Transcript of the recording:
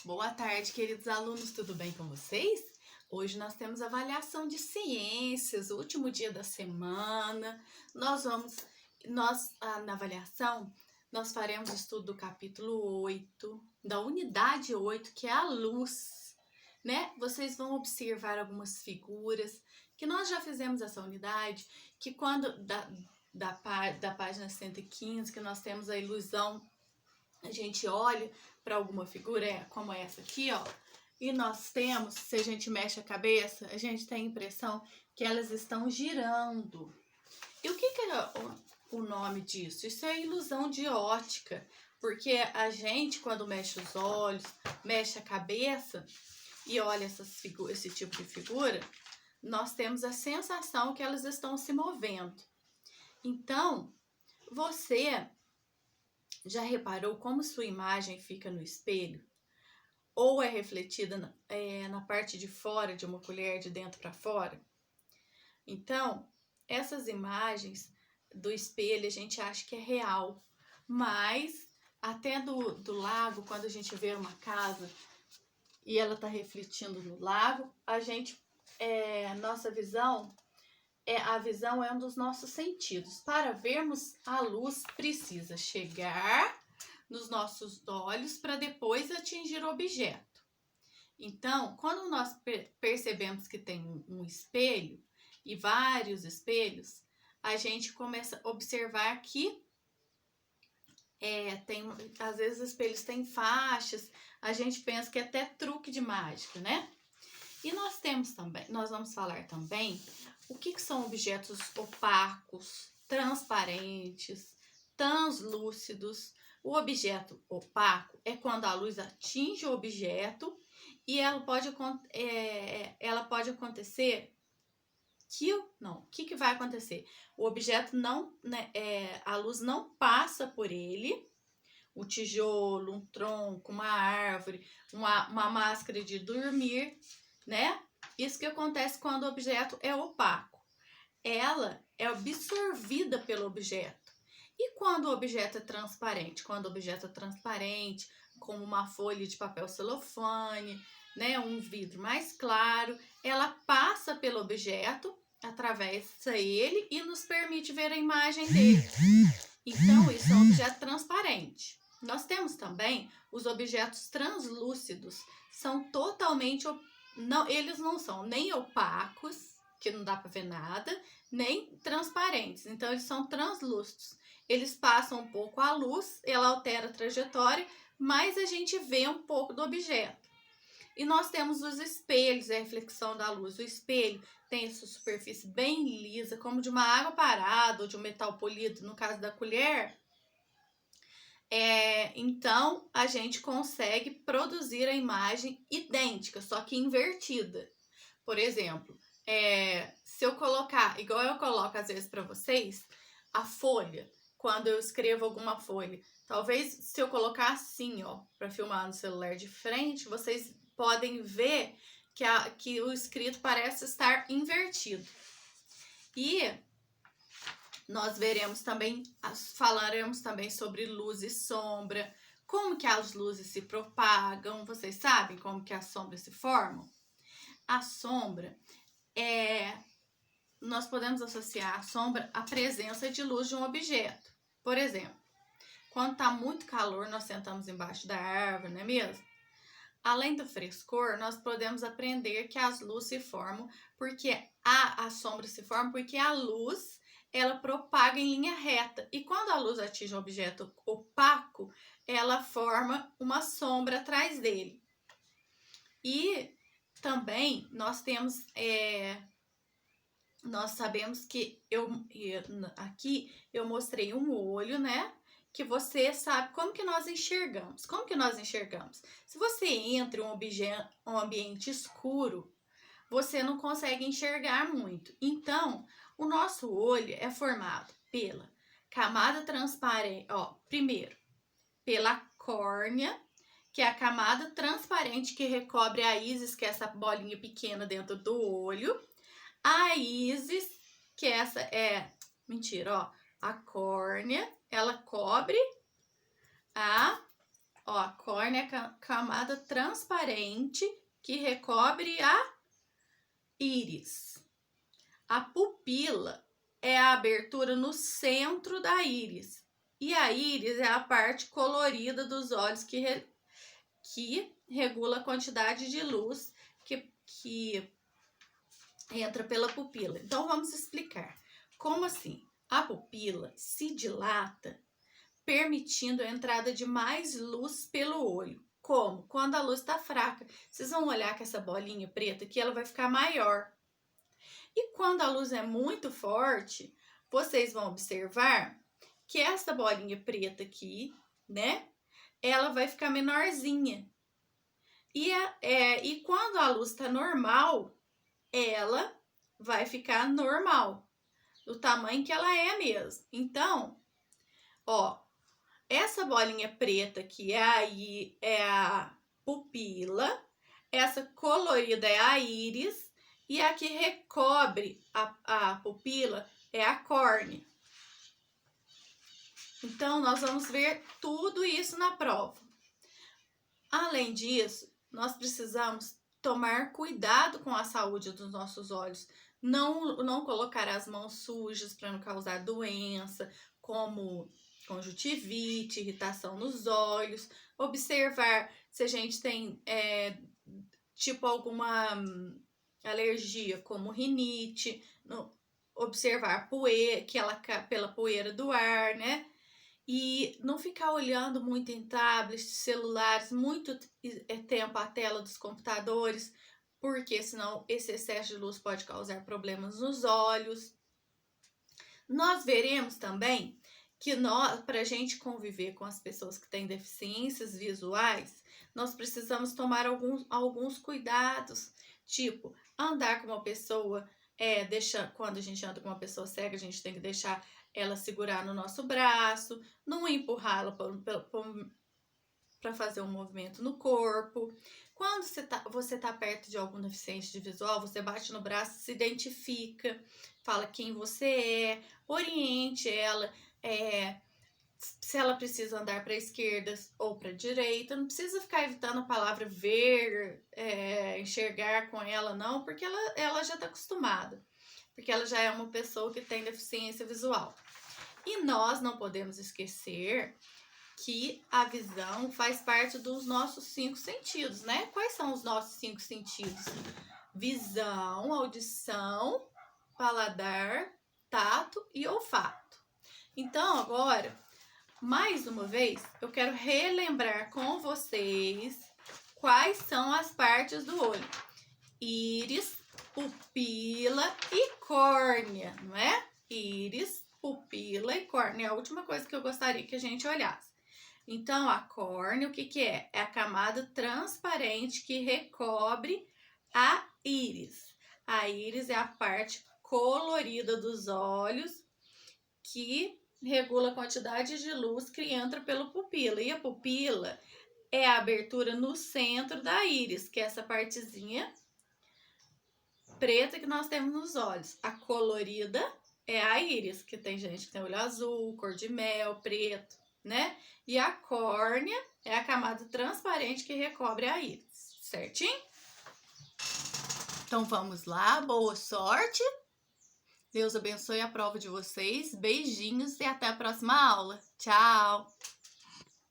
Boa tarde, queridos alunos, tudo bem com vocês? Hoje nós temos avaliação de ciências, o último dia da semana. Na avaliação, nós faremos o estudo do capítulo 8, da unidade 8, que é a luz, né? Vocês vão observar algumas figuras que nós já fizemos essa unidade, que quando da página 115, que nós temos a ilusão, a gente olha para alguma figura como essa aqui, ó, e nós temos, se a gente mexe a cabeça, a gente tem a impressão que elas estão girando. E o que é o nome disso? Isso é ilusão de ótica, porque a gente, quando mexe os olhos, mexe a cabeça e olha esse tipo de figura, nós temos a sensação que elas estão se movendo. Então, você já reparou como sua imagem fica no espelho? Ou é refletida na parte de fora de uma colher, de dentro para fora? Então, essas imagens do espelho a gente acha que é real, mas até do lago, quando a gente vê uma casa e ela está refletindo no lago, nossa visão a visão é um dos nossos sentidos. Para vermos a luz, precisa chegar nos nossos olhos para depois atingir o objeto. Então, quando nós percebemos que tem um espelho e vários espelhos, a gente começa a observar que às vezes os espelhos têm faixas, a gente pensa que é até truque de mágica, né? E nós vamos falar também o que são objetos opacos, transparentes, translúcidos. O objeto opaco é quando a luz atinge o objeto e ela pode acontecer o que vai acontecer? O objeto a luz não passa por ele, o tijolo, um tronco, uma árvore, uma máscara de dormir, né? Isso que acontece quando o objeto é opaco. Ela é absorvida pelo objeto. E quando o objeto é transparente? Quando o objeto é transparente, como uma folha de papel celofane, né, um vidro mais claro, ela passa pelo objeto, atravessa ele e nos permite ver a imagem dele. Então, isso é um objeto transparente. Nós temos também os objetos translúcidos. São totalmente eles não são nem opacos, que não dá para ver nada, nem transparentes. Então, eles são translúcidos. Eles passam um pouco a luz, ela altera a trajetória, mas a gente vê um pouco do objeto. E nós temos os espelhos, a reflexão da luz. O espelho tem essa superfície bem lisa, como de uma água parada ou de um metal polido, no caso da colher. Então, a gente consegue produzir a imagem idêntica, só que invertida. Por exemplo, se eu colocar, igual eu coloco às vezes para vocês, a folha, quando eu escrevo alguma folha, talvez se eu colocar assim, ó, para filmar no celular de frente, vocês podem ver que o escrito parece estar invertido. E nós falaremos também sobre luz e sombra, como que as luzes se propagam. Vocês sabem como que as sombras se formam? A sombra nós podemos associar a sombra à presença de luz de um objeto. Por exemplo, quando está muito calor, nós sentamos embaixo da árvore, não é mesmo? Além do frescor, nós podemos aprender que as luzes se formam porque a sombra se forma porque a luz ela propaga em linha reta. E quando a luz atinge um objeto opaco, ela forma uma sombra atrás dele. E também nós sabemos que aqui eu mostrei um olho, né? Que você sabe como que nós enxergamos. Como que nós enxergamos? Se você entra em um ambiente escuro, você não consegue enxergar muito. Então, o nosso olho é formado pela camada transparente, primeiro, pela córnea, que é a camada transparente que recobre a íris, que é essa bolinha pequena dentro do olho. A íris, que a córnea, ela cobre a Ó, a córnea é a camada transparente que recobre a íris. A pupila é a abertura no centro da íris. E a íris é a parte colorida dos olhos que regula a quantidade de luz que entra pela pupila. Então, vamos explicar. Como assim? A pupila se dilata, permitindo a entrada de mais luz pelo olho. Como? Quando a luz está fraca. Vocês vão olhar que essa bolinha preta aqui, ela vai ficar maior. E quando a luz é muito forte, vocês vão observar que essa bolinha preta aqui, né? Ela vai ficar menorzinha. E quando a luz está normal, ela vai ficar normal, do tamanho que ela é mesmo. Então, ó, essa bolinha preta aqui é a pupila, essa colorida é a íris, e a que recobre a pupila é a córnea. Então, nós vamos ver tudo isso na prova. Além disso, nós precisamos tomar cuidado com a saúde dos nossos olhos. Não colocar as mãos sujas para não causar doença, como conjuntivite, irritação nos olhos. Observar se a gente tem tipo alguma alergia, como rinite. Observar poeira, pela poeira do ar, né? E não ficar olhando muito em tablets, celulares, muito tempo a tela dos computadores, porque senão esse excesso de luz pode causar problemas nos olhos. Nós veremos também que para a gente conviver com as pessoas que têm deficiências visuais, nós precisamos tomar alguns cuidados, tipo andar com uma pessoa, quando a gente anda com uma pessoa cega, a gente tem que deixar ela segurar no nosso braço, não empurrá-la para fazer um movimento no corpo. Quando você tá perto de algum deficiente de visual, você bate no braço, se identifica, fala quem você é, oriente ela, se ela precisa andar para a esquerda ou para a direita. Não precisa ficar evitando a palavra ver, enxergar com ela, não, porque ela já está acostumada, porque ela já é uma pessoa que tem deficiência visual. E nós não podemos esquecer que a visão faz parte dos nossos 5 sentidos, né? Quais são os nossos 5 sentidos? Visão, audição, paladar, tato e olfato. Então, agora, mais uma vez, eu quero relembrar com vocês quais são as partes do olho: íris, pupila e córnea, não é? Íris, pupila e córnea é a última coisa que eu gostaria que a gente olhasse. Então, a córnea, o que é? É a camada transparente que recobre a íris. A íris é a parte colorida dos olhos que regula a quantidade de luz que entra pela pupila. E a pupila é a abertura no centro da íris, que é essa partezinha preta que nós temos nos olhos. A colorida é a íris, que tem gente que tem olho azul, cor de mel, preto, né? E a córnea é a camada transparente que recobre a íris, certinho? Então vamos lá, boa sorte! Deus abençoe a prova de vocês, beijinhos e até a próxima aula. Tchau!